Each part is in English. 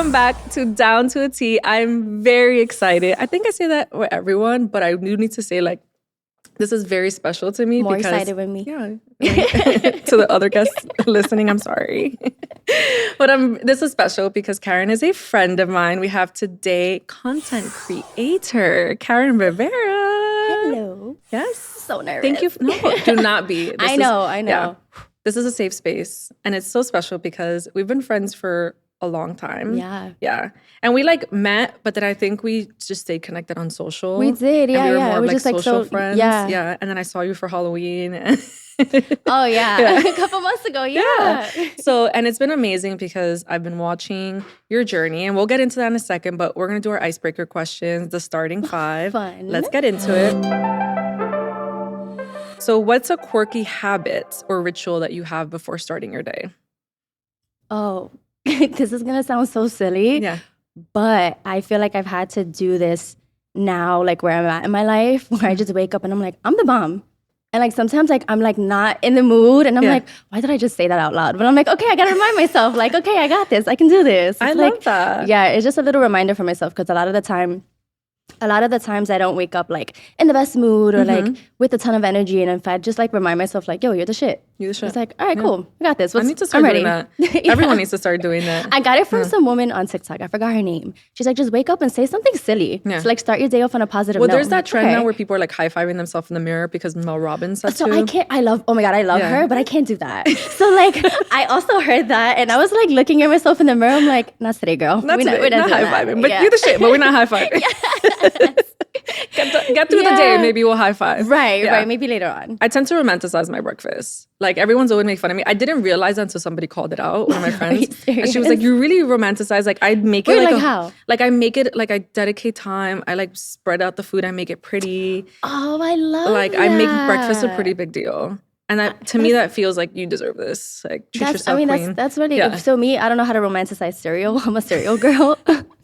Welcome back to Down to a T. I'm very excited. I think I say that with everyone, but I do need to say, like, this is very special to me. More because, excited with me. Yeah. To the other guests listening, I'm sorry. But this is special because Karen is a friend of mine. We have today content creator, Karen Rivera. Hello. Yes. So nervous. Thank you. No, do not be. I know. Yeah. This is a safe space. And it's so special because we've been friends for a long time. Yeah. Yeah. And we like met, but then I think we just stayed connected on social. We did. Yeah. And we were yeah. more it was like just like social so, friends. Yeah. Yeah. And then I saw you for Halloween. Oh, yeah. A couple months ago. Yeah. So, and it's been amazing because I've been watching your journey, and we'll get into that in a second, but we're going to do our icebreaker questions, the starting 5. Fun. Let's get into it. So what's a quirky habit or ritual that you have before starting your day? Oh, this is going to sound so silly. Yeah. But I feel like I've had to do this now, like where I'm at in my life, where I just wake up and I'm like, I'm the bomb. And like sometimes like I'm like not in the mood and I'm like, why did I just say that out loud? But I'm like, okay, I gotta remind myself, like, okay, I got this. I can do this. I love that. Yeah, it's just a little reminder for myself because a lot of the times I don't wake up like in the best mood or like with a ton of energy. And if I just like remind myself like, yo, you're the shit. You're the shit. It's like, all right, cool. I got this. I need to start doing that. Everyone needs to start doing that. I got it from some woman on TikTok. I forgot her name. She's like, just wake up and say something silly. Yeah. So like start your day off on a positive note. Well, there's that trend now where people are like high-fiving themselves in the mirror because Mel Robbins said so to. I love her, but I can't do that. So like, I also heard that and I was like looking at myself in the mirror. I'm like, not today, girl. We're not high-fiving, but you're the shit, but we're not high-fiving. Get through the day, maybe we'll high five. Right, maybe later on. I tend to romanticize my breakfast. Like everyone's always make fun of me. I didn't realize that until somebody called it out, one of my friends. And she was like, you really romanticize. Like I make it like how? Like I make it like I dedicate time. I like spread out the food. I make it pretty. Oh, I love like that. I make breakfast a pretty big deal. And that, to me, that feels like you deserve this. Like treat yourself, queen. That's really so me. I don't know how to romanticize cereal. I'm a cereal girl.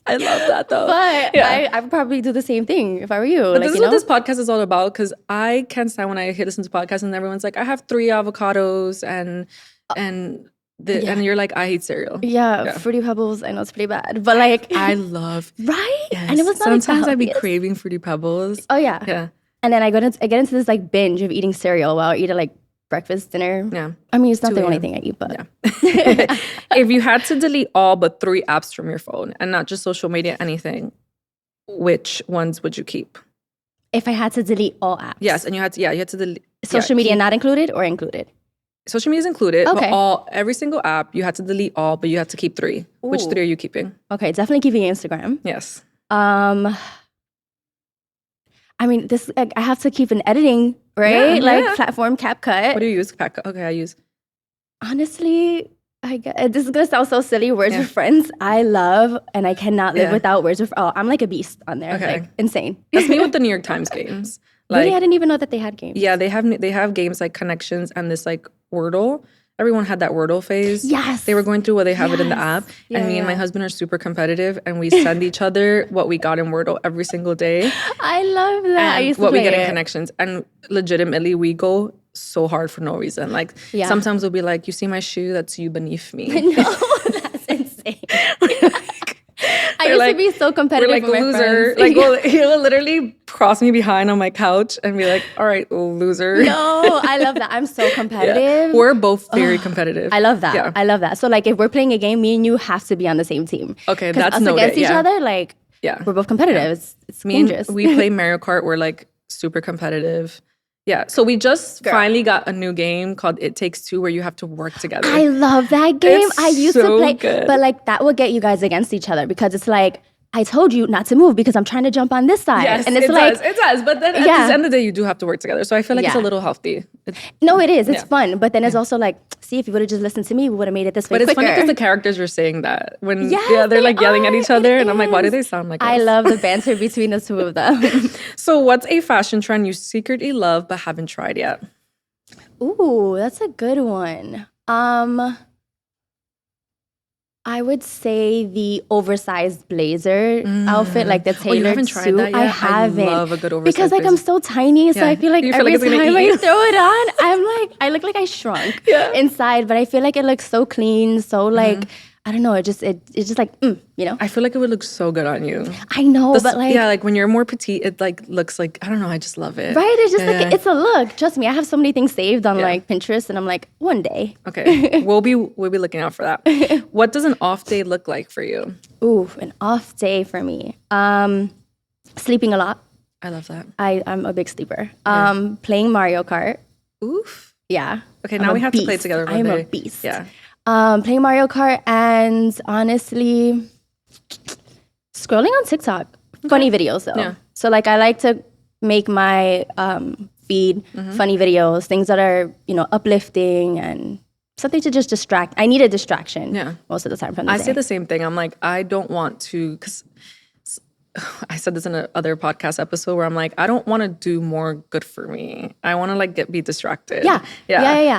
I love that though. But I would probably do the same thing if I were you. But this is what this podcast is all about because I can't stand when I listen to podcasts and everyone's like, I have 3 avocados and you're like, I hate cereal. Yeah, Fruity Pebbles. I know it's pretty bad, but like I love right. Yes. And it was not sometimes I'd be craving Fruity Pebbles. Oh yeah. And then I get into this like binge of eating cereal while I eat like breakfast, dinner. Yeah. I mean, it's not the only thing I eat, but if you had to delete all but 3 apps from your phone and not just social media, anything, which ones would you keep? If I had to delete all apps. Yes, and you had to delete social media not included or included? Social media is included, but every single app you had to delete all, but you had to keep 3. Ooh. Which 3 are you keeping? Okay, definitely keeping Instagram. Yes. I mean, I have to keep an editing, right? Platform CapCut. What do you use? CapCut. Okay, I use. Honestly, this is gonna sound so silly. Words with Friends, I love, and I cannot live without Words with. Oh, I'm like a beast on there. Okay. Like insane. That's me with the New York Times games. Like, really, I didn't even know that they had games. Yeah, they have games like Connections and this like Wordle. Everyone had that Wordle phase. Yes. They were going through they have it in the app. Yeah, and me and my husband are super competitive and we send each other what we got in Wordle every single day. I love that. And I used to what play we get in Connections. And legitimately, we go so hard for no reason. Like sometimes we'll be like, you see my shoe? That's you beneath me. No, that's insane. I used to be so competitive. We're like with loser. My like he'll literally cross me behind on my couch and be like, "All right, loser." No, I love that. I'm so competitive. Yeah. We're both very competitive. I love that. Yeah. I love that. So like, if we're playing a game, me and you have to be on the same team. Okay, that's us against each other. Like, we're both competitive. It's dangerous. We play Mario Kart. We're like super competitive. Yeah, so we just finally got a new game called It Takes Two where you have to work together. I love that game. It's I used so to play, good. But like that would get you guys against each other because it's like, I told you not to move because I'm trying to jump on this side. Yes, and it's it does. But then at the end of the day, you do have to work together. So I feel like it's a little healthy. No, it is. It's fun. But then it's also like, see, if you would have just listened to me, we would have made it this way quicker. But it's funny because the characters are saying that. When they're like yelling at each other. And I'm like, why do they sound like I love the banter between the two of them. So what's a fashion trend you secretly love but haven't tried yet? Ooh, that's a good one. I would say the oversized blazer outfit, like the tailored you haven't tried suit. that yet? I haven't. I love a good oversized because like blazer. I'm so tiny, so I feel like every time I throw it on, I'm like I look like I shrunk inside, but I feel like it looks so clean, so like I don't know. It's just like, you know? I feel like it would look so good on you. I know, but like... Yeah, like when you're more petite, it like looks like, I don't know, I just love it. Right? It's just like, it's a look. Trust me, I have so many things saved on like Pinterest and I'm like, one day. Okay, we'll be looking out for that. What does an off day look like for you? Ooh, an off day for me. Sleeping a lot. I love that. I'm a big sleeper. Playing Mario Kart. Oof. Yeah. Okay, now we have to play together one I'm day. a beast. Yeah. Playing Mario Kart and honestly, scrolling on TikTok. Funny videos though. Yeah. So like I like to make my feed funny videos, things that are, you know, uplifting and something to just distract. I need a distraction most of the time from the day. I say the same thing. I'm like, I don't want to, because I said this in another podcast episode where I'm like, I don't want to do more good for me. I want to like be distracted. Yeah.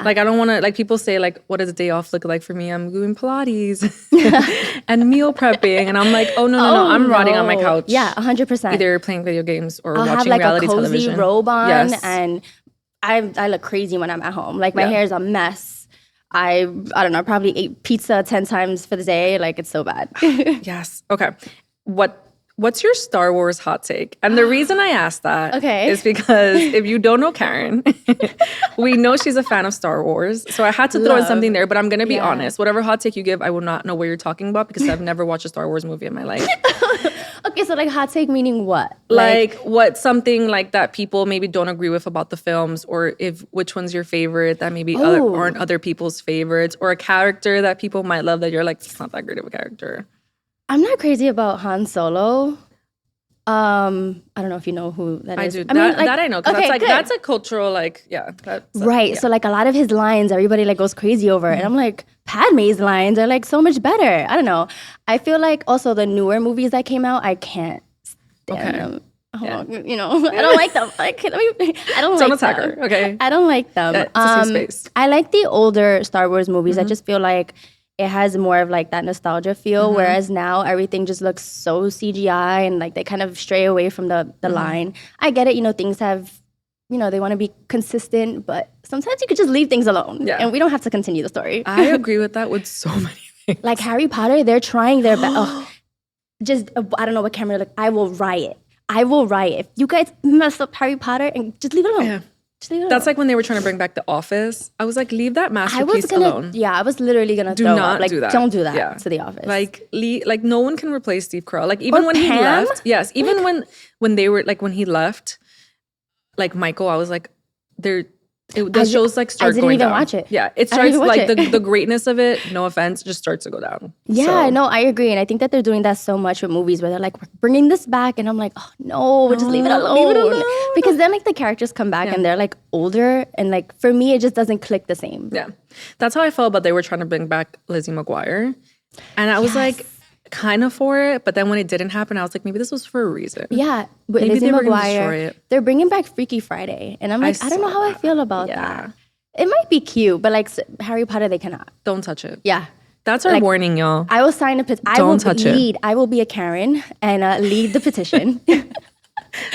Like I don't want to, like people say like, what does a day off look like for me? I'm doing Pilates and meal prepping. And I'm like, oh no, I'm rotting on my couch. Yeah, 100%. Either playing video games or I'll watching have like reality a cozy television. robe on and I look crazy when I'm at home. Like my hair is a mess. I don't know, probably ate pizza 10 times for the day. Like it's so bad. Yes. Okay. What's your Star Wars hot take? And the reason I asked that is because if you don't know Karen, we know she's a fan of Star Wars. So I had to throw in something there, but I'm going to be honest. Whatever hot take you give, I will not know what you're talking about because I've never watched a Star Wars movie in my life. Okay, so like hot take meaning what? Like what something like that people maybe don't agree with about the films, or which one's your favorite that maybe aren't other people's favorites, or a character that people might love that you're like, it's not that great of a character. I'm not crazy about Han Solo. I don't know if you know who that is. I do. That I know. Because that's a cultural, like, right. Yeah. So like a lot of his lines, everybody like goes crazy over. And I'm like, Padme's lines are like so much better. I don't know. I feel like also the newer movies that came out, I can't stand them. You know, I don't like them. Like, I don't like them. Her. Okay. I don't like them. It's a safe space. I like the older Star Wars movies. I just feel like it has more of like that nostalgia feel, whereas now everything just looks so CGI and like they kind of stray away from the line. I get it, you know, things have, you know, they want to be consistent, but sometimes you could just leave things alone and we don't have to continue the story. I agree with that with so many things. Like Harry Potter, they're trying their best. I don't know what camera, like, I will riot. If you guys mess up Harry Potter and just leave it alone. Yeah. That's like when they were trying to bring back The Office. I was like, leave that masterpiece alone. Yeah, I was literally gonna do not do that. Don't do that to The Office. Like no one can replace Steve Carell. Like even when he left, even when they were like when he left, like Michael, I was like, the show's like start going down. I didn't even watch it. Yeah, it starts like the greatness of it. No offense, just starts to go down. Yeah, no, I agree, and I think that they're doing that so much with movies where they're like, we're bringing this back, and I'm like, oh no, just leave it alone. Leave it alone. Because then like the characters come back and they're like older, and like for me, it just doesn't click the same. Yeah, that's how I felt about they were trying to bring back Lizzie McGuire, and I was like, kind of for it, but then when it didn't happen, I was like, maybe this was for a reason. Yeah, but maybe Lizzie they were McGuire, gonna destroy it. They're bringing back Freaky Friday, and I'm like, I don't know how I feel about that. It might be cute, but like Harry Potter, they cannot. Don't touch it. Yeah. That's our warning, y'all. I will sign a petition. Don't touch it. I will be a Karen and lead the petition.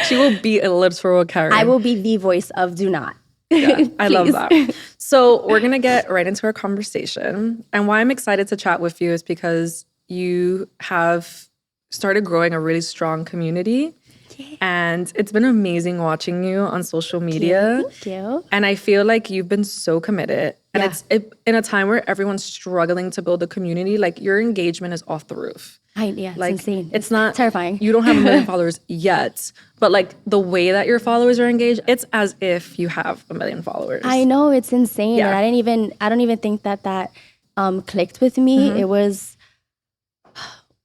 She will be a literal Karen. I will be the voice of do not. Yeah, I love that. So we're going to get right into our conversation. And why I'm excited to chat with you is because you have started growing a really strong community. And it's been amazing watching you on social media. Thank you. And I feel like you've been so committed. And it's in a time where everyone's struggling to build a community, like your engagement is off the roof. It's insane. It's not terrifying. You don't have 1 million followers yet, but like the way that your followers are engaged, it's as if you have 1 million followers. I know, it's insane. Yeah. And I don't even think that clicked with me. It was,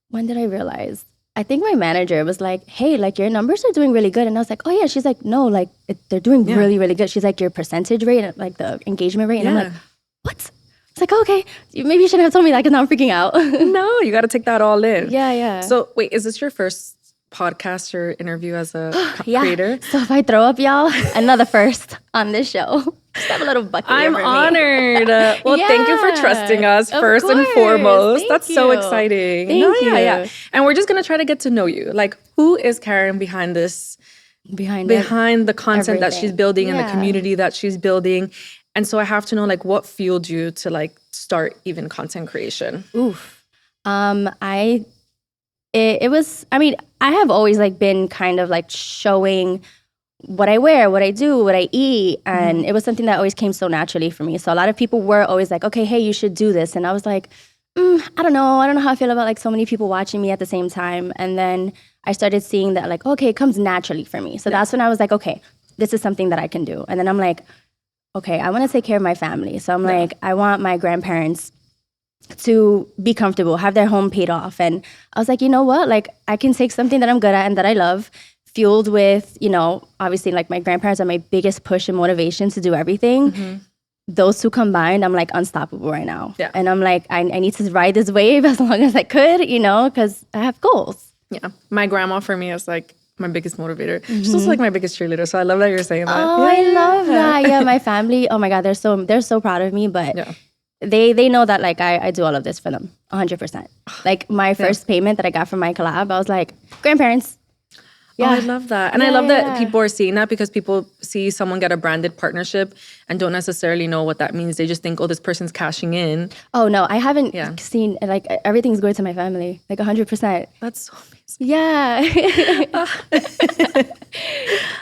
when did I realize? I think my manager was like, hey, like your numbers are doing really good. And I was like, oh yeah. She's like, no, like they're doing really, really good. She's like, your percentage rate, like the engagement rate. And I'm like, what? It's like, oh, okay, maybe you shouldn't have told me that because now I'm freaking out. No, you got to take that all in. Yeah. So wait, is this your first podcast or interview as a creator? So if I throw up, y'all, another first on this show. Just have a little bucket. I'm honored. Well, thank you for trusting us first and foremost. That's so exciting. Thank you. Yeah. And we're just gonna try to get to know you. Like, who is Karen behind this? Behind the content that she's building and the community that she's building. And so I have to know, like, what fueled you to like start even content creation? Oof. It was, I mean, I have always like been kind of like showing what I wear, what I do, what I eat. And it was something that always came so naturally for me. So a lot of people were always like, okay, hey, you should do this. And I was like, I don't know. I don't know how I feel about like so many people watching me at the same time. And then I started seeing that like, okay, it comes naturally for me. So that's when I was like, okay, this is something that I can do. And then I'm like, okay, I want to take care of my family. So I'm like, I want my grandparents to be comfortable, have their home paid off. And I was like, you know what? Like, I can take something that I'm good at and that I love, fueled with, you know, obviously like my grandparents are my biggest push and motivation to do everything. Those two combined, I'm like unstoppable right now. Yeah. And I'm like, I need to ride this wave as long as I could, you know, because I have goals. Yeah. My grandma for me is like my biggest motivator. She's also like my biggest cheerleader. So I love that you're saying that. Oh, I love that. Yeah, my family, oh my God, they're so proud of me. But they know that like I do all of this for them 100%. Like my first payment that I got from my collab, I was like, grandparents. Yeah, I love that. And I love that people are seeing that, because people see someone get a branded partnership and don't necessarily know what that means. They just think, oh, this person's cashing in. Oh, no, I haven't seen, like, everything's going to my family, like 100%. That's so amazing. Yeah.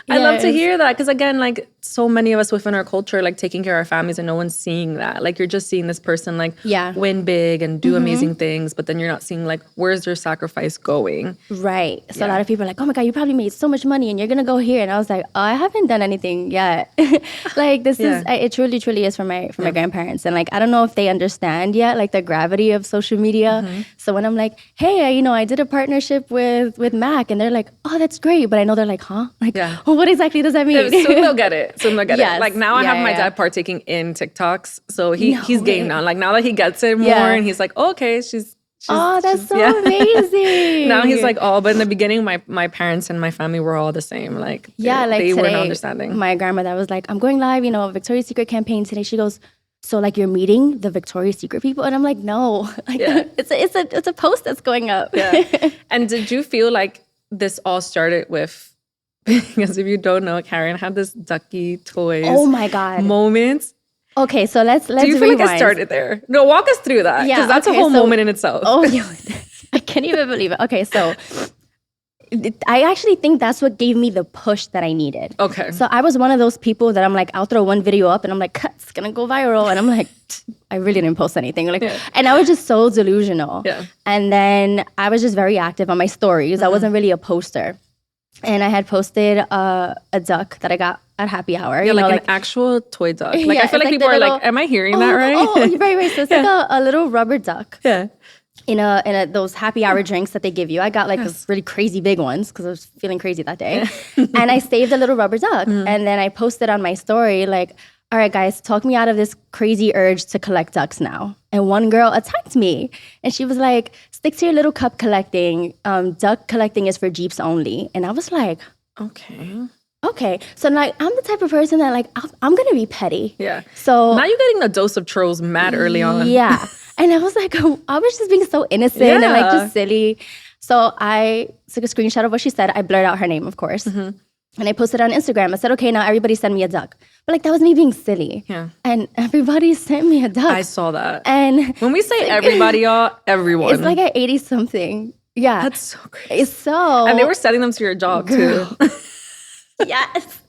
I love to hear that, because again, like so many of us within our culture, like taking care of our families and no one's seeing that. Like you're just seeing this person like win big and do amazing things, but then you're not seeing like, where's their sacrifice going? Right. So a lot of people are like, oh my God, you probably made so much money and you're going to go here. And I was like, oh, I haven't done anything yet. Like this is, it truly is for my grandparents. And like, I don't know if they understand yet, like the gravity of social media. So when I'm like, hey, you know, I did a partnership with Mac, and they're like, oh, that's great. But I know they're like, huh? Like, well, what exactly does that mean? Soon they'll get it. Like now I have my dad partaking in TikToks. So he's game now. Like now that he gets it more and he's like, oh, okay, she's that's so amazing. Now he's like, oh, but in the beginning, my parents and my family were all the same. Like, they weren't understanding. My grandmother was like, I'm going live, you know, Victoria's Secret campaign today. She goes, so like you're meeting the Victoria's Secret people? And I'm like, no, like it's a post that's going up. And did you feel like this all started with, because if you don't know, Karen had this Ducky Toys moment. Okay, so let's do you feel rewind. like it started there? No, walk us through that, because that's a whole moment in itself. Oh, I can't even believe it. Okay, so I actually think that's what gave me the push that I needed. Okay. So I was one of those people that I'm like, I'll throw one video up and I'm like, it's gonna go viral. And I'm like, I really didn't post anything. Like, and I was just so delusional. Yeah. And then I was just very active on my stories. I wasn't really a poster. And I had posted a duck that I got at happy hour. Yeah, you know, like an actual toy duck. Like I feel like people are like, am I hearing that right? Oh, right. So it's like a little rubber duck. Yeah. In those happy hour drinks that they give you. I got like those really crazy big ones because I was feeling crazy that day. And I saved a little rubber duck. And then I posted on my story like, all right, guys, talk me out of this crazy urge to collect ducks now. And one girl attacked me. And she was like, stick to your little cup collecting. Duck collecting is for Jeeps only. And I was like, okay. So like, I'm the type of person that like, I'm going to be petty. Yeah. So now you're getting a dose of trolls mad early on. Yeah. And I was like, I was just being so innocent and like just silly. So I took a screenshot of what she said. I blurred out her name, of course. And I posted it on Instagram. I said, okay, now everybody send me a duck. But like, that was me being silly. Yeah. And everybody sent me a duck. I saw that. And when we say everybody, y'all, everyone. It's like at 80 something. Yeah. That's so crazy. It's so. And they were sending them to your job too. Yes.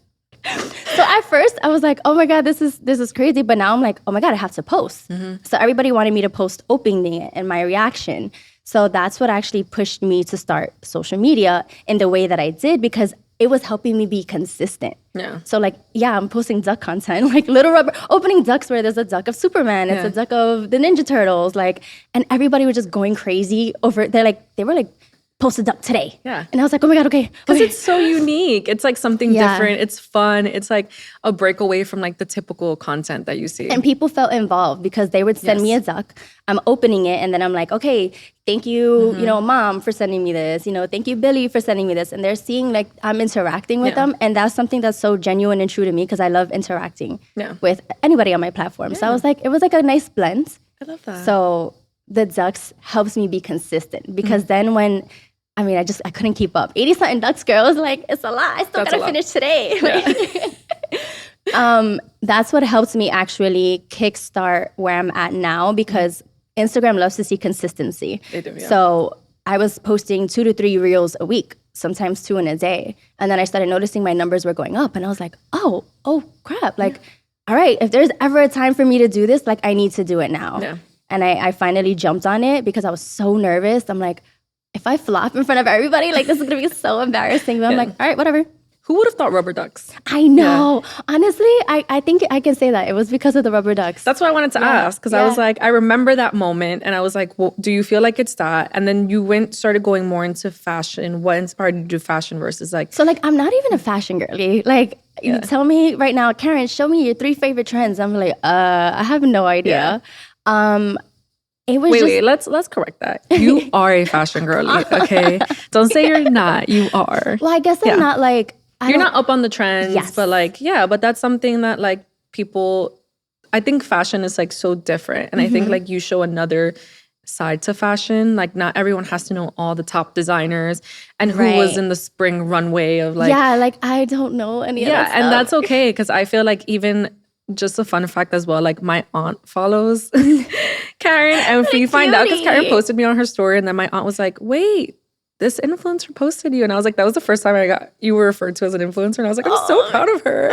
So at first I was like, oh my God, this is crazy. But now I'm like, oh my God, I have to post. So everybody wanted me to post opening it and my reaction. So that's what actually pushed me to start social media in the way that I did, because it was helping me be consistent. Yeah. So like, I'm posting duck content, like little rubber, opening ducks where there's a duck of Superman, it's a duck of the Ninja Turtles, like, and everybody was just going crazy over, they were like, post a duck today. Yeah. And I was like, oh my God, okay. Because it's so unique. It's like something different. It's fun. It's like a breakaway from like the typical content that you see. And people felt involved because they would send me a duck. I'm opening it and then I'm like, okay, thank you, you know, Mom for sending me this. You know, thank you, Billy, for sending me this. And they're seeing like I'm interacting with them. And that's something that's so genuine and true to me because I love interacting with anybody on my platform. So I was like, it was like a nice blend. I love that. So the ducks helps me be consistent because then when I couldn't keep up. 80-something ducks, girl. I was like, it's a lot. I still gotta finish today. That's what helps me actually kickstart where I'm at now because Instagram loves to see consistency. They do, yeah. So I was posting 2 to 3 reels a week, sometimes 2 in a day. And then I started noticing my numbers were going up. And I was like, oh crap. Like, all right, if there's ever a time for me to do this, like I need to do it now. Yeah. And I finally jumped on it because I was so nervous. I'm like, if I flop in front of everybody, like this is gonna be so embarrassing. But I'm like, all right, whatever. Who would have thought rubber ducks? I know. Yeah. Honestly, I think I can say that. It was because of the rubber ducks. That's what I wanted to ask. Because I was like, I remember that moment. And I was like, well, do you feel like it's that? And then you started going more into fashion. What inspired you to do fashion versus like... So like, I'm not even a fashion girly. Like, you tell me right now, Karen, show me your 3 favorite trends. I'm like, I have no idea. It was wait, let's correct that. You are a fashion girly, okay? Don't say you're not. You are. Well, I guess I'm not like... You're not up on the trends, but like, but that's something that like people, I think fashion is like so different. And I think like you show another side to fashion. Like not everyone has to know all the top designers and who was in the spring runway of like. Yeah, like I don't know any of that stuff. And that's okay. Because I feel like even just a fun fact as well, like my aunt follows Karen. And we find out because Karen posted me on her story. And then my aunt was like, wait. This influencer posted you. And I was like, that was the first time you were referred to as an influencer. And I was like, I'm so proud of her.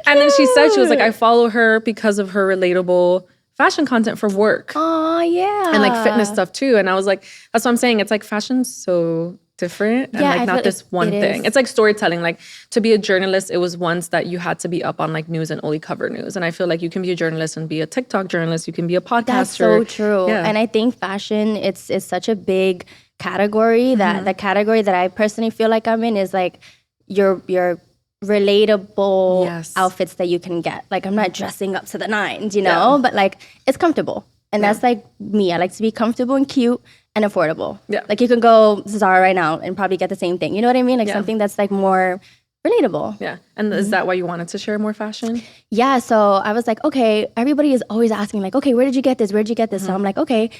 And then she said, she was like, I follow her because of her relatable fashion content for work. Oh, yeah. And like fitness stuff too. And I was like, that's what I'm saying. It's like fashion's so different and like not this one thing. It's like storytelling. Like to be a journalist, it was once that you had to be up on like news and only cover news. And I feel like you can be a journalist and be a TikTok journalist. You can be a podcaster. That's so true. Yeah. And I think fashion, it's such a big category that the category that I personally feel like I'm in is like your relatable outfits that you can get. Like I'm not dressing up to the nines, you know, but like it's comfortable. And that's like me. I like to be comfortable and cute and affordable. Yeah. Like you can go to Zara right now and probably get the same thing. You know what I mean? Like something that's like more relatable. Yeah. And is that why you wanted to share more fashion? Yeah. So I was like, okay, everybody is always asking like, okay, where did you get this? Where did you get this? So I'm like, okay,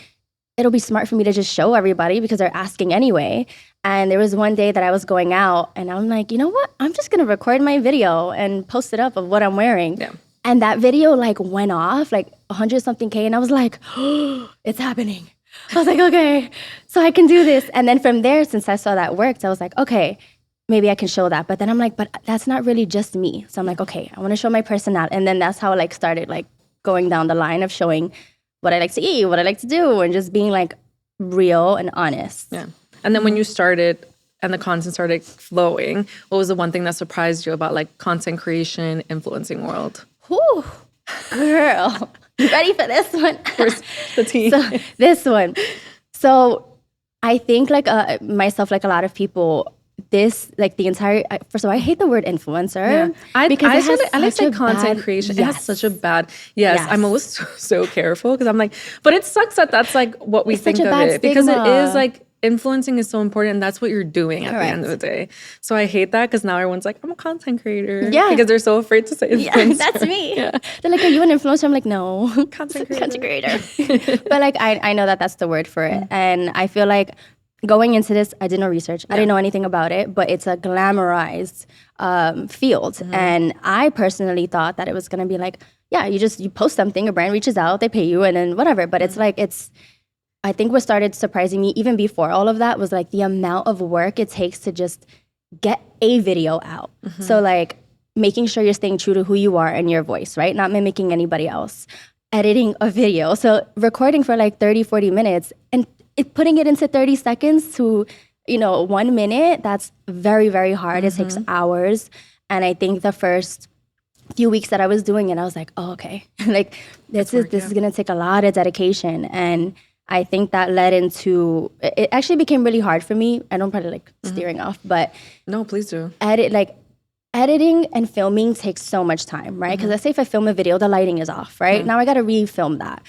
it'll be smart for me to just show everybody because they're asking anyway. And there was one day that I was going out and I'm like, you know what? I'm just going to record my video and post it up of what I'm wearing. Yeah. And that video like went off like 100-something K. And I was like, oh, it's happening. I was like, okay, so I can do this. And then from there, since I saw that worked, I was like, okay, maybe I can show that. But then I'm like, but that's not really just me. So I'm like, okay, I want to show my personality. And then that's how I like started like going down the line of showing what I like to eat, what I like to do, and just being like real and honest. Yeah. And then when you started and the content started flowing, what was the one thing that surprised you about like content creation, influencing world? Whew, girl, you ready for this one? Where's the tea? So, this one. So I think like myself, like a lot of people, this like the entire first of all, I hate the word influencer because I like say content creation. It has such a bad I'm always so careful because I'm like, but it sucks that that's like what we think of it because it is like influencing is so important and that's what you're doing at the end of the day. So I hate that because now everyone's like, I'm a content creator. Yeah. Because they're so afraid to say influencer. Yeah, that's me. Yeah. They're like, are you an influencer? I'm like, no. Content creator. But like I know that that's the word for it. And I feel like going into this, I did no research. I didn't know anything about it, but it's a glamorized field. And I personally thought that it was going to be like, you post something, a brand reaches out, they pay you, and then whatever. But it's like, I think what started surprising me even before all of that was like the amount of work it takes to just get a video out. So like making sure you're staying true to who you are and your voice, right? Not mimicking anybody else. Editing a video. So recording for like 30, 40 minutes and putting it into 30 seconds to, 1 minute, that's very, very hard. It takes hours. And I think the first few weeks that I was doing it, I was like, oh, okay. Like this is going to take a lot of dedication. And I think that led into, it actually became really hard for me. I don't probably like steering off, but. No, please do. Editing and filming takes so much time, right? Because let's say if I film a video, the lighting is off, right? Now I got to refilm that.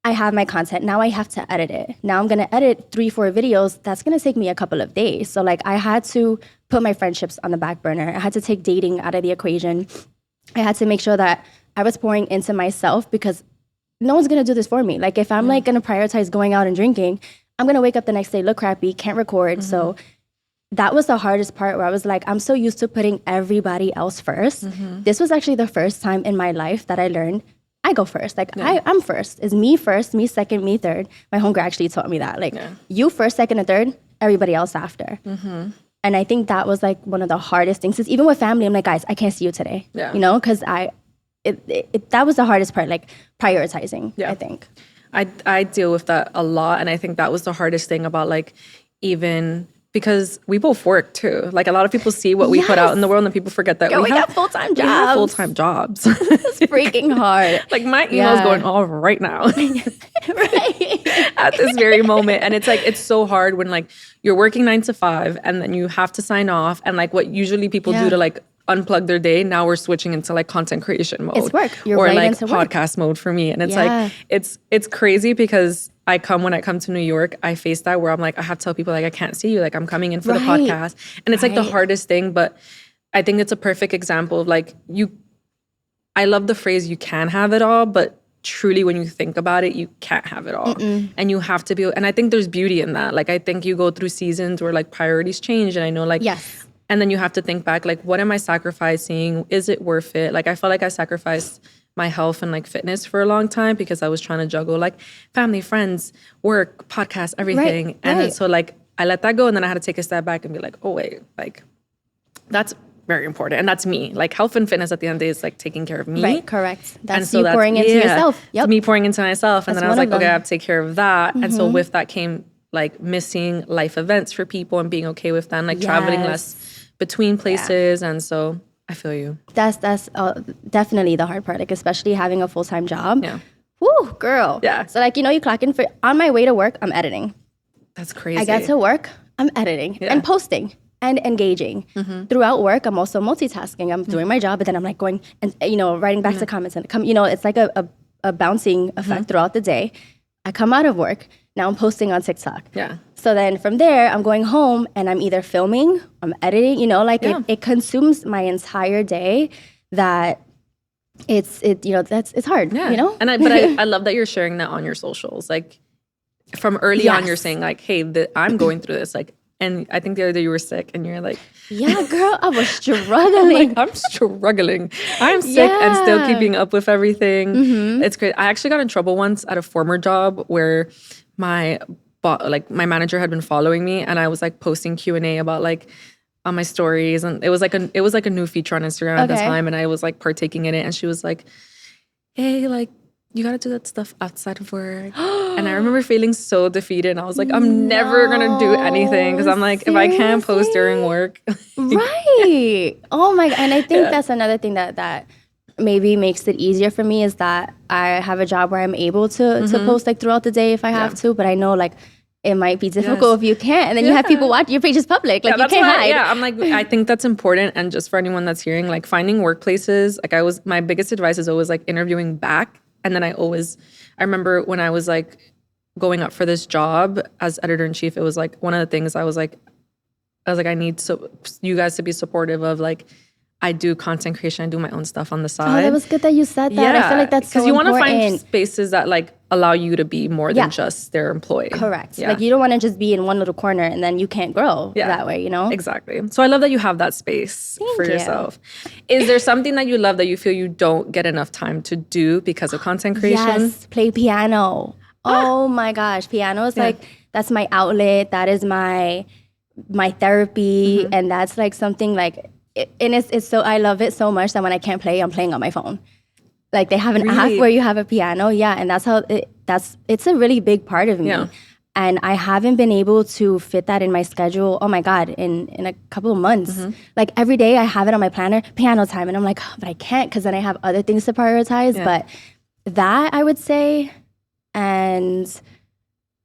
I have my content. Now I have to edit it. Now I'm going to edit 3-4 videos. That's going to take me a couple of days. So like I had to put my friendships on the back burner. I had to take dating out of the equation. I had to make sure that I was pouring into myself because no one's going to do this for me. Like if I'm like going to prioritize going out and drinking, I'm going to wake up the next day, look crappy, can't record. So that was the hardest part where I was like, I'm so used to putting everybody else first. This was actually the first time in my life that I learned I go first. Like I'm first. It's me first, me second, me third. My homegirl actually taught me that. Like you first, second, and third, everybody else after. And I think that was like one of the hardest things. Is even with family, I'm like, guys, I can't see you today. Yeah. You know, because that was the hardest part, like prioritizing, I think. I deal with that a lot. And I think that was the hardest thing about like even because we both work too. Like a lot of people see what we put out in the world and people forget that we have full-time jobs. We have full-time jobs. It's freaking hard. Like my email's going off right now. At this very moment. And it's like, it's so hard when like you're working 9 to 5 and then you have to sign off. And like what usually people do to like unplug their day, now we're switching into like content creation mode. It's work. You're or right like into podcast mode for me. And it's like, it's crazy because when I come to New York, I face that where I'm like, I have to tell people like, I can't see you. Like I'm coming in for the podcast. And it's like the hardest thing, but I think it's a perfect example of like I love the phrase, you can have it all, but truly when you think about it, you can't have it all. And you have to be, and I think there's beauty in that. Like I think you go through seasons where like priorities change and I know like, and then you have to think back, like, what am I sacrificing? Is it worth it? Like, I felt like I sacrificed my health and like fitness for a long time because I was trying to juggle like family, friends, work, podcast, everything. And then so like, I let that go. And then I had to take a step back and be like, oh wait, like that's very important. And that's me. Like health and fitness at the end of the day is like taking care of me. Right, correct. That's you pouring into yourself. Yep. Me pouring into myself. And then I was like, okay, I have to take care of that. And so with that came like missing life events for people and being okay with that and like traveling less between places. And so I feel you. That's definitely the hard part, like especially having a full-time job. Yeah. Woo, girl. Yeah. So like, you know, you clock in on my way to work, I'm editing. That's crazy. I get to work, I'm editing and posting and engaging. Throughout work, I'm also multitasking. I'm doing my job, but then I'm like going and, you know, writing back to comments and you know, it's like a bouncing effect throughout the day. I come out of work, now I'm posting on TikTok. Yeah. So then from there, I'm going home and I'm either filming, I'm editing, you know, like it consumes my entire day that it's hard, you know? And I love that you're sharing that on your socials. Like from early on, you're saying like, hey, I'm going through this. Like, and I think the other day you were sick and you're like, yeah, girl, I was struggling. I'm struggling. I'm sick and still keeping up with everything. It's great. I actually got in trouble once at a former job where my manager had been following me and I was like posting Q&A about like on my stories and it was like a new feature on Instagram at the time and I was like partaking in it and she was like, hey, like you gotta do that stuff outside of work. And I remember feeling so defeated and I was like, I'm never gonna do anything because I'm like, seriously? If I can't post during work. Right. Oh my God. And I think that's another thing that maybe makes it easier for me is that I have a job where I'm able to post like throughout the day if I have to, but I know like it might be difficult if you can't. And then you have people watch, your page is public. Like you can't hide. I'm like, I think that's important. And just for anyone that's hearing, like finding workplaces, like my biggest advice is always like interviewing back. And then I remember when I was like going up for this job as editor-in-chief, it was like one of the things I was like, I need you guys to be supportive of like, I do content creation, I do my own stuff on the side. Oh, that was good that you said that. I feel like that's so important. Because you want to find spaces that like allow you to be more than just their employee. Correct. Yeah. Like you don't want to just be in one little corner and then you can't grow that way, you know? Exactly. So I love that you have that space for yourself. Is there something that you love that you feel you don't get enough time to do because of content creation? Yes, play piano. Oh my gosh, piano is like, that's my outlet. That is my therapy. And that's like something like, and it's so, I love it so much that when I can't play, I'm playing on my phone. Like they have an app where you have a piano. Yeah. And that's how it's a really big part of me. Yeah. And I haven't been able to fit that in my schedule. Oh my God, in a couple of months. Like every day I have it on my planner, piano time. And I'm like, oh, but I can't because then I have other things to prioritize. Yeah. But that I would say, and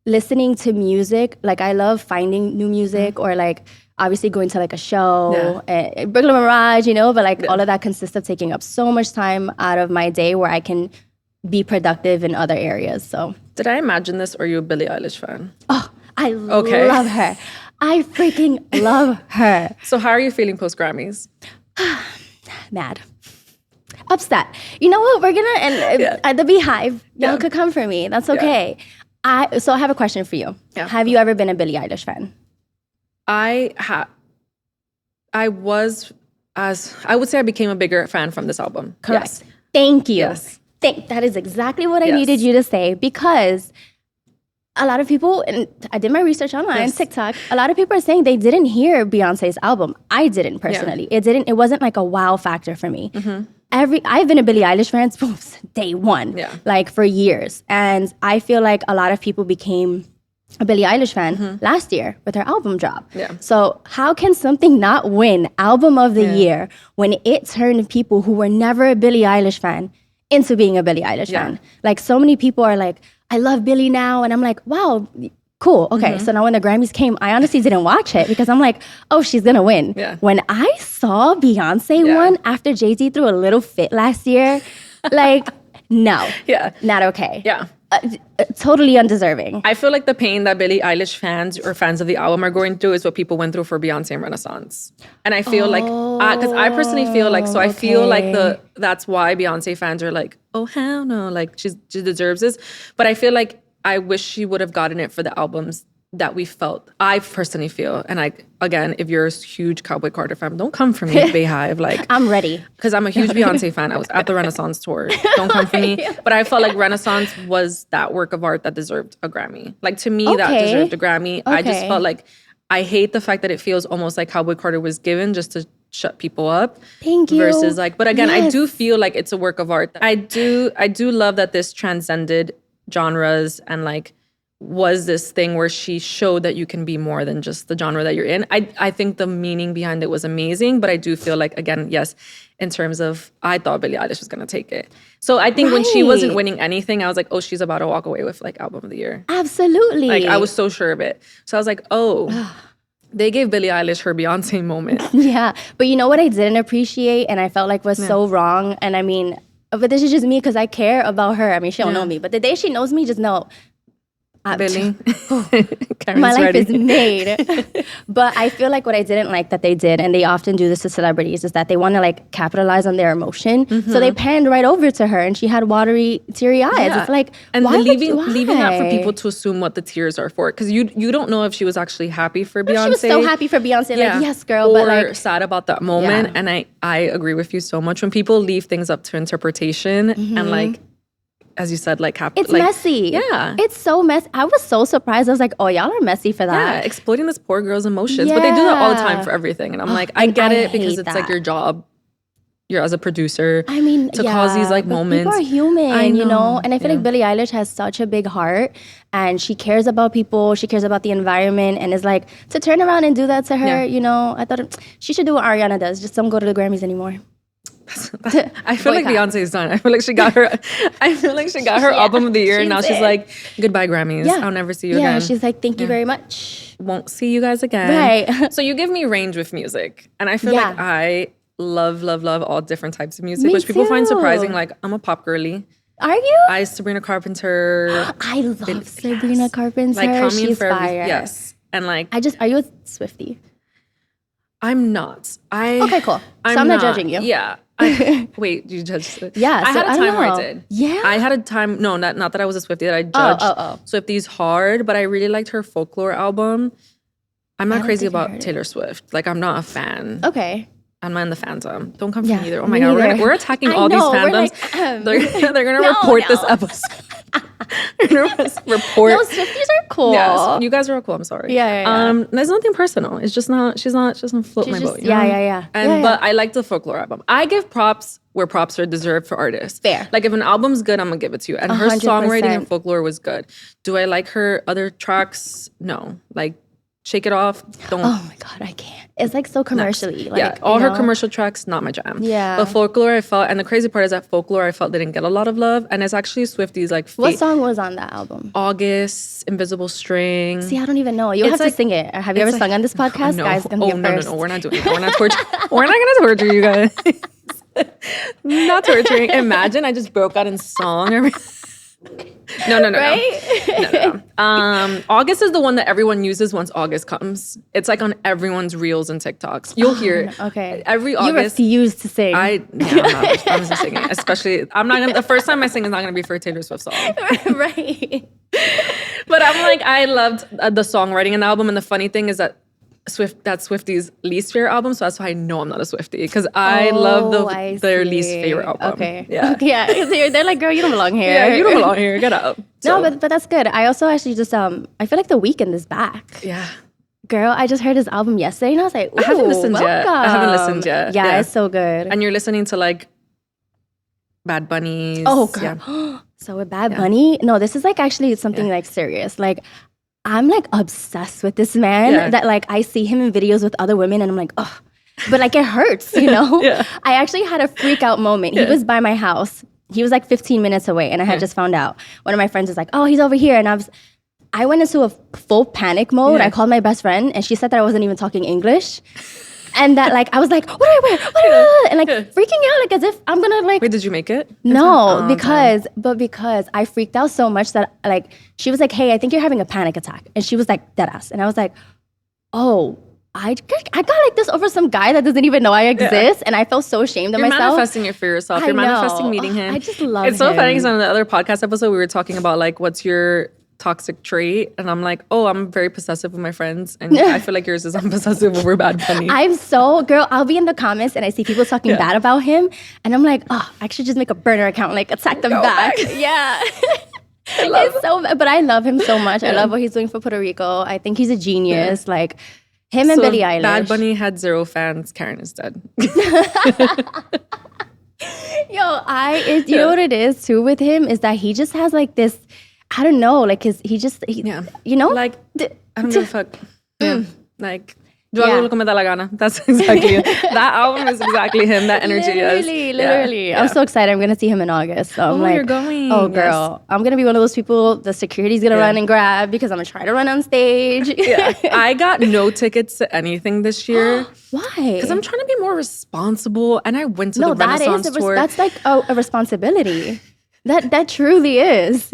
listening to music, like I love finding new music or like obviously going to like a show, Brooklyn Mirage, you know, but like all of that consists of taking up so much time out of my day where I can be productive in other areas. So did I imagine this or are you a Billie Eilish fan? Oh, I love her. I freaking love her. So how are you feeling post Grammys? Mad. Upset. You know what? We're gonna, and the Beehive, y'all could come for me. That's okay. So I have a question for you. Yeah. Have you ever been a Billie Eilish fan? I would say I became a bigger fan from this album. Correct. Yes. Thank you. That is exactly what I Yes. needed you to say, because a lot of people, and I did my research online, Yes. TikTok, a lot of people are saying they didn't hear Beyonce's album. I didn't personally. It wasn't like a wow factor for me. I've been a Billie Eilish fan since day one, like for years. And I feel like a lot of people became a Billie Eilish fan last year with her album drop. So how can something not win album of the year when it turned people who were never a Billie Eilish fan into being a Billie Eilish fan? Like, so many people are like, I love Billie now. And I'm like, wow, cool. Okay. So now when the Grammys came, I honestly didn't watch it because I'm like, oh, she's going to win. When I saw Beyonce won after Jay-Z threw a little fit last year, like, no. Not okay. Totally undeserving. I feel like the pain that Billie Eilish fans or fans of the album are going through is what people went through for Beyonce and Renaissance. And I feel like, because I personally feel like, so I feel like that's why Beyonce fans are like, oh, hell no, like she deserves this. But I feel like I wish she would have gotten it for the albums that we felt. I personally feel, and again, if you're a huge Cowboy Carter fan, don't come for me, Bayhive. Like, I'm ready. Because I'm a huge Beyonce fan. I was at the Renaissance tour. Don't come for me. But I felt like Renaissance was that work of art that deserved a Grammy. Like, to me, that deserved a Grammy. I just felt like, I hate the fact that it feels almost like Cowboy Carter was given just to shut people up. Thank you. Versus like, but again, I do feel like it's a work of art. I do love that this transcended genres and like, was this thing where she showed that you can be more than just the genre that you're in. I think the meaning behind it was amazing, but I do feel like, again, yes, in terms of, I thought Billie Eilish was going to take it. So I think when she wasn't winning anything, I was like, oh, she's about to walk away with like album of the year. Absolutely. Like, I was so sure of it. So I was like, oh, they gave Billie Eilish her Beyonce moment. But you know what I didn't appreciate and I felt like was so wrong? And I mean, but this is just me because I care about her. I mean, she don't know me. But the day she knows me, just know, Billie. My life is made. But I feel like what I didn't like that they did, and they often do this to celebrities, is that they want to like capitalize on their emotion. So they panned right over to her and she had watery, teary eyes. It's like, and why leaving that for people to assume what the tears are for. Because you don't know if she was actually happy for Beyonce. She was so happy for Beyonce. Like, yes, girl. Or but like, sad about that moment. And I agree with you so much. When people leave things up to interpretation and like, as you said, like it's messy. It's so messy. I was so surprised. I was like, oh, y'all are messy for that. Yeah, exploiting this poor girl's emotions. But they do that all the time for everything. And I'm like, I get it because it's like your job. You're as a producer. I mean, to cause these like moments. People are human, you know? And I feel like Billie Eilish has such a big heart and she cares about people. She cares about the environment, and is like, to turn around and do that to her, you know, I thought she should do what Ariana does. Just don't go to the Grammys anymore. I feel like Beyonce's done. I feel like she got her album of the year, and now she's like, goodbye Grammys. I'll never see you again. Yeah, she's like, thank you very much. Won't see you guys again. Right. So you give me range with music, and I feel like I love all different types of music, which people find surprising. Like, I'm a pop girly. Are you? Sabrina Carpenter. I love Sabrina Carpenter. Like, Call Me She's for fire. Yes. And like, are you a Swiftie? I'm not. Okay, cool. So I'm not judging you. Yeah. Wait, you judged it? Yeah. I had a time where I did. Yeah. I had a time, not that I was a Swiftie, that I judged Swifties hard, but I really liked her Folklore album. I'm not crazy about Taylor Swift. Like, I'm not a fan. Okay. I'm not in the fandom. Don't come for me either. Oh my God, we're attacking all these fandoms. Like, they're gonna report this episode. Report. No, Swifties are cool. Yes, you guys are all cool. I'm sorry. Yeah. There's nothing personal. It's just not. She doesn't float my boat. You know? Yeah. But I like the Folklore album. I give props where props are deserved for artists. Fair. Like, if an album's good, I'm gonna give it to you. And her 100%. songwriting in Folklore was good. Do I like her other tracks? No. Like, Shake It Off. Don't. Oh my God, I can't. It's like so commercially. Like, all her commercial tracks, not my jam. Yeah. But Folklore, I felt, and the crazy part is that Folklore, I felt didn't get a lot of love. And it's actually Swifties like. What song was on that album? August, Invisible String. See, I don't even know. You have to sing it. Have you ever sung on this podcast? No. Guys, gonna get first. No, we're not doing it. We're not torturing. We're not gonna torture you guys. Not torturing. Imagine I just broke out in song. No. Right? No. August is the one that everyone uses once August comes. It's like on everyone's reels and TikToks. You'll hear it. Okay. Every August. You refuse to sing. I'm not singing. Especially, the first time I sing is not gonna be for a Taylor Swift song. Right. But I'm like, I loved the songwriting in the album, and the funny thing is that that's Swifties' least favorite album, so that's why I know I'm not a Swiftie, because I love their least favorite album. Okay. Yeah. Okay, yeah. They're like, girl, you don't belong here. Yeah, you don't belong here. Get out. So. No, but that's good. I also actually just I feel like The Weeknd is back. Yeah. Girl, I just heard his album yesterday and I was like, ooh, I haven't listened yet. Yeah, it's so good. And you're listening to like Bad Bunnies. Oh, girl. Yeah. So with Bad Bunny, no, this is like actually something like serious. Like, I'm like obsessed with this man that like I see him in videos with other women and I'm like, oh, but like it hurts, you know? I actually had a freak out moment. He was by my house. He was like 15 minutes away and I had just found out. One of my friends was like, oh, he's over here. And I went into a full panic mode. I called my best friend and she said that I wasn't even talking English. And that like, I was like, what do I wear? What do I wear? And like freaking out like as if I'm gonna like. Wait, did you make it? No, because I freaked out so much that like, she was like, hey, I think you're having a panic attack. And she was like, deadass. And I was like, oh, I got like this over some guy that doesn't even know I exist. And I felt so ashamed of myself. You're manifesting it for yourself. You're manifesting meeting him. I just love him. It's so funny because on the other podcast episode, we were talking about like, what's your toxic trait? And I'm like, oh, I'm very possessive with my friends. And I feel like yours is I'm possessive over Bad Bunny. Girl, I'll be in the comments and I see people talking bad about him. And I'm like, oh, I should just make a burner account, like attack them back. Yeah. But I love him so much. I love what he's doing for Puerto Rico. I think he's a genius. Like him and Billie Eilish. Bad Bunny had 0 fans. Karen is dead. You know what it is too with him is that he just has like this, I don't know, like you know? Like, I don't give a fuck. Yeah. Like, yo hago lo que me da la gana. That's exactly it. That album is exactly him, that energy. Literally. Yeah. I'm so excited. I'm going to see him in August. So I'm like, you're going. Oh, girl. Yes. I'm going to be one of those people the security's going to run and grab because I'm going to try to run on stage. I got no tickets to anything this year. Why? Because I'm trying to be more responsible. And I went to the Renaissance tour. That's like a responsibility. That truly is.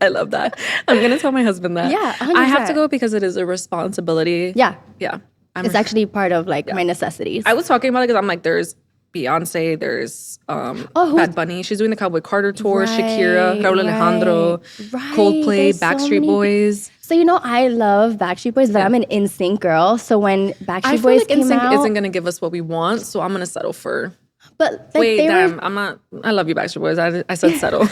I love that. I'm going to tell my husband that. Yeah, 100%. I have to go because it is a responsibility. Yeah. Yeah. It's actually part of like my necessities. I was talking about it because I'm like, there's Beyonce, there's Bad Bunny. She's doing the Cowboy Carter tour. Shakira, Raúl Alejandro, Coldplay, Backstreet Boys. So you know, I love Backstreet Boys, but I'm an NSYNC girl. So when Backstreet Boys like came NSYNC out, isn't gonna give us what we want, so I'm gonna settle for. But like, wait, damn, I'm not. I love you, Backstreet Boys. I said settle.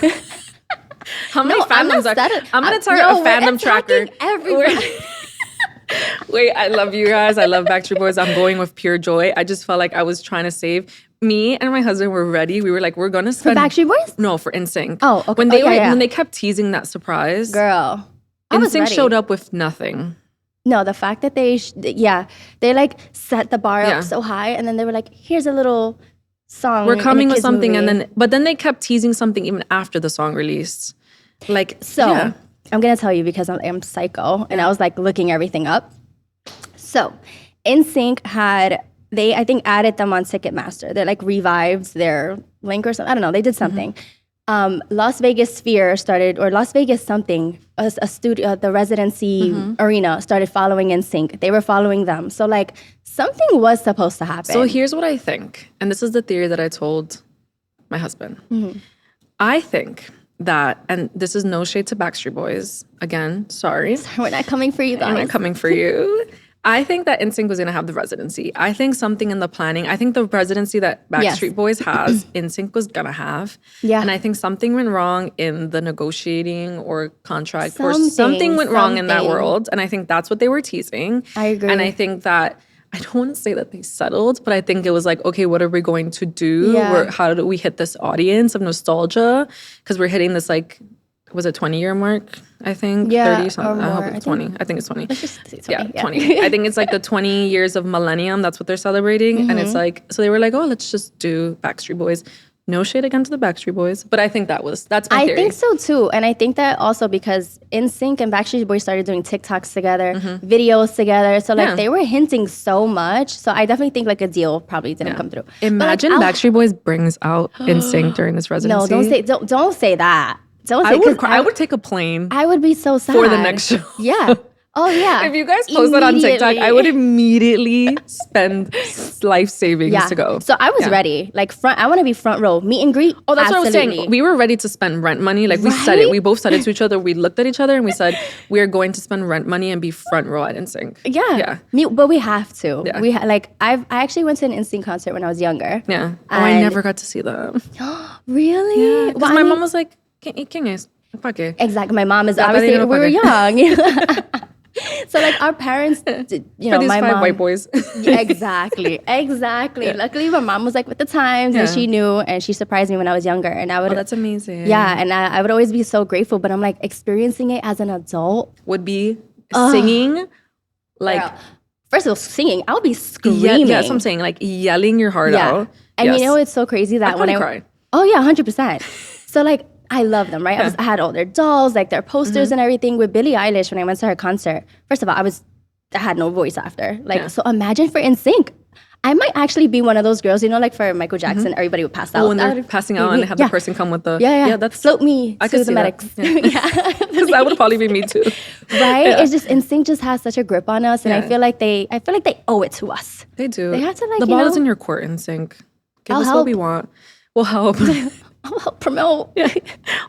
How many fandoms are? I'm gonna start a fandom tracker. Wait, I love you guys. I love Backstreet Boys. I'm going with pure joy. I just felt like I was trying to save. Me and my husband were ready. We were like, we're gonna spend. For Backstreet Boys? No, for NSYNC. Oh, okay. When they kept teasing that surprise, girl, NSYNC showed up with nothing. No, the fact that they like set the bar up so high, and then they were like, here's a little song. We're coming with something, movie. but then they kept teasing something even after the song released. Like so. I'm going to tell you because I'm psycho and I was like looking everything up. So NSYNC I think added them on Ticketmaster. They like revived their link or something. I don't know. They did something. Las Vegas Sphere started, or Las Vegas something, a studio, the residency arena started following NSYNC. They were following them. So like something was supposed to happen. So here's what I think. And this is the theory that I told my husband. I think that, and this is no shade to Backstreet Boys. Again, sorry. We're not coming for you guys. I'm not coming for you. I think that NSYNC was going to have the residency. I think something in the planning, I think the residency that Backstreet Boys has, NSYNC was going to have. Yeah. And I think something went wrong in the negotiating or contract, or something went wrong in that world. And I think that's what they were teasing. I agree. And I think that, I don't want to say that they settled, but I think it was like, okay, what are we going to do? How do we hit this audience of nostalgia? Because we're hitting this like, was it 20-year mark? I think 30 something. I hope it's 20. I think it's 20. Let's just say 20. Yeah, 20. I think it's like the 20 years of millennium. That's what they're celebrating. And it's like, so they were like, oh, let's just do Backstreet Boys. No shade against the Backstreet Boys, but I think that's my theory. I think so too. And I think that also because NSYNC and Backstreet Boys started doing TikToks together, videos together. So like they were hinting so much. So I definitely think like a deal probably didn't come through. Imagine Backstreet Boys brings out NSYNC during this residency. No, don't say that. I would take a plane. I would be so sad for the next show. Yeah. Oh yeah. If you guys post that on TikTok, I would immediately spend life savings to go. So I was ready. Like I want to be front row. Meet and greet. Oh, that's what I was absolutely. saying. We were ready to spend rent money. Like we said it. We both said it to each other. We looked at each other and we said, we are going to spend rent money and be front row at NSYNC. Yeah. But we have to. Yeah. I actually went to an NSYNC concert when I was younger. Yeah. Oh, I never got to see them. Really? Yeah. Because my mom was like, ¿Quién es? ¿Para qué? Exactly. My mom is obviously, we were young. So like our parents, you know, for these my 5 mom, white boys. exactly. Yeah. Luckily, my mom was like with the times, and she knew, and she surprised me when I was younger. And I would, that's amazing. Yeah, and I would always be so grateful. But I'm like experiencing it as an adult would be singing, like first of all, singing. I would be screaming. Yeah, that's what I'm saying, like yelling your heart out. And you know, it's so crazy that when I cry. Oh yeah, 100%. So like. I love them, right? I had all their dolls, like their posters and everything. With Billie Eilish, when I went to her concert, first of all, I had no voice after. Like, so imagine for NSYNC. I might actually be one of those girls, you know, like for Michael Jackson, everybody would pass out. Oh, when they're passing out and they have the person come with the... Yeah. That's, float me to the medics. Because that would probably be me too. Right? It's just, NSYNC just has such a grip on us. And I feel like they owe it to us. They do. They have to like, the ball is in your court, NSYNC. Give us what we want. We'll help. I'll help promote. Yeah.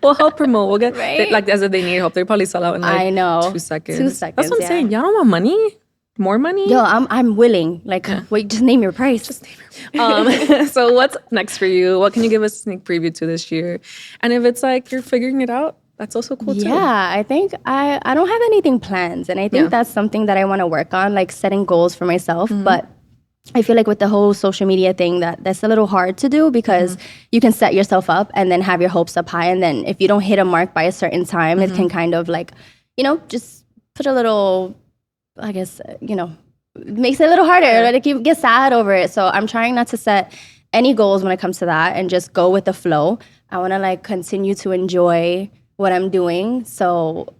We'll help promote. We'll get like as if they need help. They probably sell out in like I know. 2 seconds. 2 seconds. That's what I'm saying. Y'all don't want money? More money? Yo, I'm willing. Like, wait, just name your price. Just name your price. So what's next for you? What can you give us a sneak preview to this year? And if it's like you're figuring it out, that's also cool too. Yeah, I think I don't have anything planned. And I think that's something that I want to work on, like setting goals for myself. But I feel like with the whole social media thing, that's a little hard to do because you can set yourself up and then have your hopes up high. And then if you don't hit a mark by a certain time, it can kind of like, you know, just put a little, I guess, you know, makes it a little harder. Like you get sad over it. So I'm trying not to set any goals when it comes to that and just go with the flow. I want to like continue to enjoy what I'm doing. So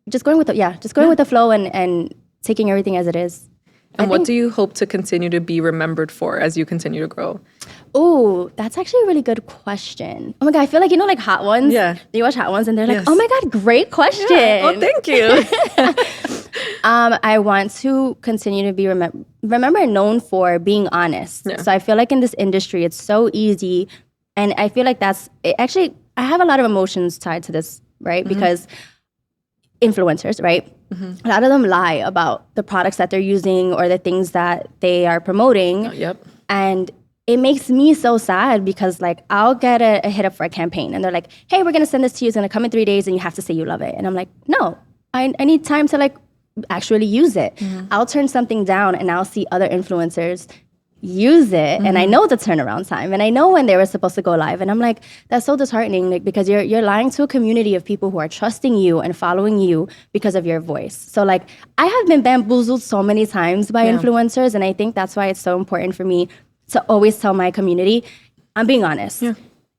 just going with the flow and taking everything as it is. And what do you hope to continue to be remembered for as you continue to grow? Oh, that's actually a really good question. Oh my God, I feel like, you know, like Hot Ones? Yeah. You watch Hot Ones and they're like, oh my God, great question. Yeah. Oh, thank you. I want to continue to be remember and known for being honest. Yeah. So I feel like in this industry, it's so easy. And I feel like actually, I have a lot of emotions tied to this, right? Because influencers, right? A lot of them lie about the products that they're using or the things that they are promoting. And it makes me so sad because like I'll get a hit up for a campaign and they're like, hey, we're gonna send this to you. It's gonna come in 3 days and you have to say you love it. And I'm like, no, I need time to like actually use it. I'll turn something down and I'll see other influencers use it and I know the turnaround time and I know when they were supposed to go live and I'm like, that's so disheartening, like because you're lying to a community of people who are trusting you and following you because of your voice. So like I have been bamboozled so many times by influencers and I think that's why it's so important for me to always tell my community, I'm being honest.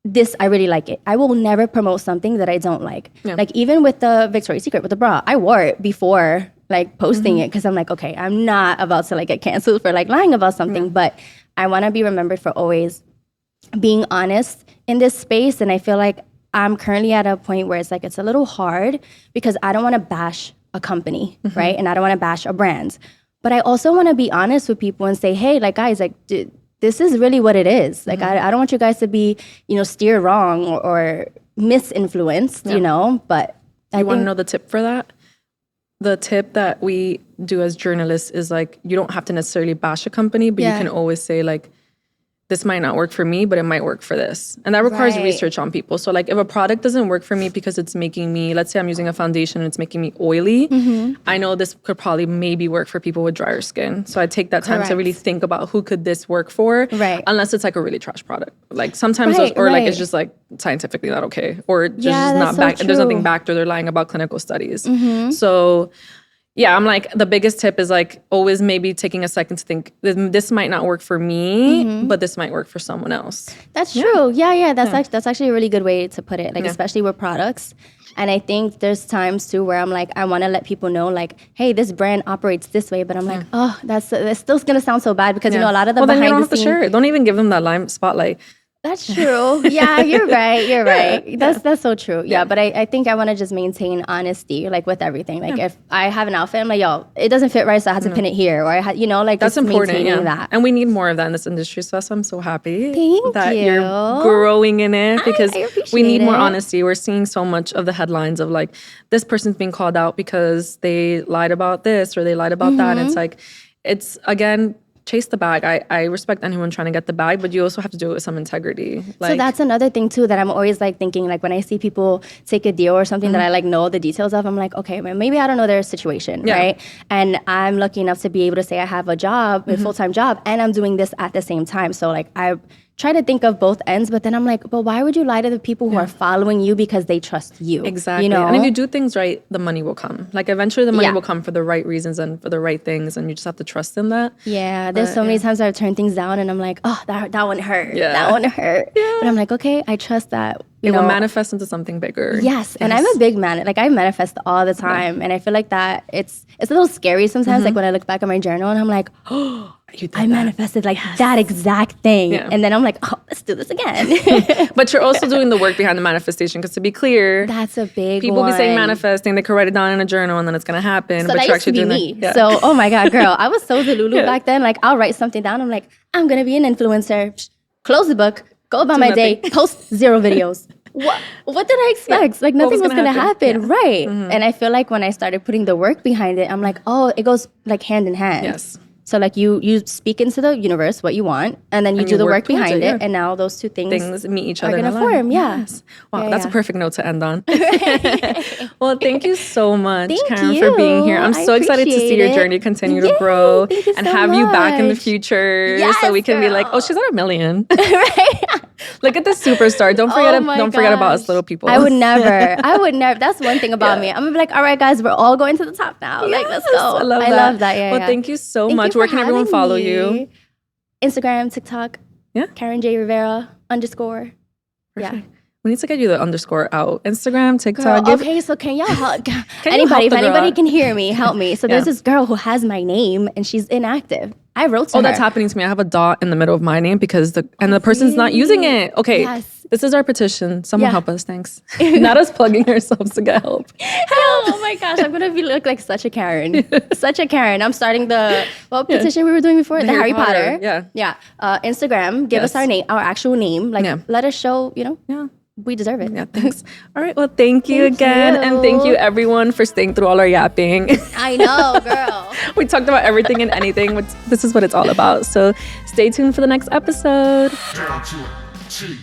This, I really like it. I will never promote something that I don't like. Like even with the Victoria's Secret, with the bra, I wore it before like posting it because I'm like, okay, I'm not about to like get canceled for like lying about something, but I want to be remembered for always being honest in this space. And I feel like I'm currently at a point where it's like, it's a little hard because I don't want to bash a company, right? And I don't want to bash a brand, but I also want to be honest with people and say, hey, like guys, like this is really what it is. Like, I don't want you guys to be, you know, steer wrong or misinfluenced, you know, but I want to know the tip for that. The tip that we do as journalists is like, you don't have to necessarily bash a company, but you can always say like, this might not work for me, but it might work for this. And that requires research on people. So like if a product doesn't work for me because it's making me, let's say I'm using a foundation and it's making me oily, I know this could probably maybe work for people with drier skin. So I take that time to really think about who could this work for, unless it's like a really trash product. Like sometimes those, or like it's just like scientifically not okay, or just not backed, there's nothing backed, or they're lying about clinical studies. So yeah, I'm like, the biggest tip is like always maybe taking a second to think, this might not work for me, but this might work for someone else. That's true. Yeah. That's actually a really good way to put it, like especially with products. And I think there's times too where I'm like, I want to let people know like, hey, this brand operates this way, but I'm like, oh, that's still going to sound so bad because, you know, a lot of the behind the scenes. Don't have to share it. Don't even give them that lime spotlight. That's true. Yeah, you're right. You're right. That's so true. Yeah, but I think I want to just maintain honesty, like with everything. Like if I have an outfit, I'm like, yo, it doesn't fit right, so I have to pin it here, or like that's just important. maintaining that. And we need more of that in this industry. So I'm so happy Thank you're growing in it, because I appreciate we need more it. honesty. We're seeing so much of the headlines of like, this person's being called out because they lied about this or they lied about that. And it's like, it's again, chase the bag. I respect anyone trying to get the bag, but you also have to do it with some integrity. Like, so that's another thing too that I'm always like thinking, like when I see people take a deal or something that I like know the details of, I'm like, okay, maybe I don't know their situation, right? And I'm lucky enough to be able to say I have a job, a full-time job, and I'm doing this at the same time. So like I try to think of both ends, but then I'm like, but why would you lie to the people who are following you because they trust you? Exactly. You know? And if you do things right, the money will come. Like eventually the money will come for the right reasons and for the right things, and you just have to trust in that. Yeah, there's so many times I've turned things down and I'm like, oh, that one hurt. Yeah. That one hurt. Yeah. But I'm like, okay, I trust that. It will manifest into something bigger. Yes. And I'm a big man. Like I manifest all the time. And I feel like that it's a little scary sometimes. Like when I look back at my journal and I'm like, oh, I manifested like that exact thing. Yeah. And then I'm like, oh, let's do this again. But you're also doing the work behind the manifestation, because to be clear, that's a big people be saying manifesting, they could write it down in a journal and then it's going to happen. So but that you're used to actually be doing me. Yeah. So, oh my God, girl, I was so delulu back then. Like I'll write something down. I'm like, I'm going to be an influencer. Close the book, go about my day, post 0 videos. What did I expect? Like nothing was gonna happen. Right. And I feel like when I started putting the work behind it, I'm like, oh, it goes like hand in hand. Yes. So like you speak into the universe what you want, and then you do the work behind it, and now those two things meet each other. Are gonna form. Yeah. Yes. Wow, that's a perfect note to end on. Well, thank you so much, Thank Karen, you. for being here. I'm so excited to see your journey continue to grow and have you back in the future, so we can be like, oh, she's at 1 million. Right. Look at the superstar. Don't forget about us little people. I would never. That's one thing about me. I'm gonna be like, all right, guys, we're all going to the top now. Like, let's go. I love that. Yeah. Well, thank you so much. Where can everyone follow you? Instagram, TikTok. Yeah. Karen J Rivera _. Yeah. We need to get you the underscore out. Instagram, TikTok. Girl, okay, so can y'all help? If anybody can hear me, help me. So there's this girl who has my name and she's inactive. I wrote to her. Oh, that's happening to me. I have a dot in the middle of my name because the person's not using it. Okay. Yes. This is our petition. Someone help us. Thanks. Not us plugging ourselves to get help. Oh my gosh, I'm gonna look like such a Karen. Such a Karen. I'm starting the petition we were doing before? The Harry Potter. Yeah. Instagram, give us our name, our actual name. Like let us show, we deserve it. Yeah, thanks. All right, well, thank you again. And thank you everyone for staying through all our yapping. I know, girl. We talked about everything and anything. This is what it's all about. So stay tuned for the next episode. Down to a T.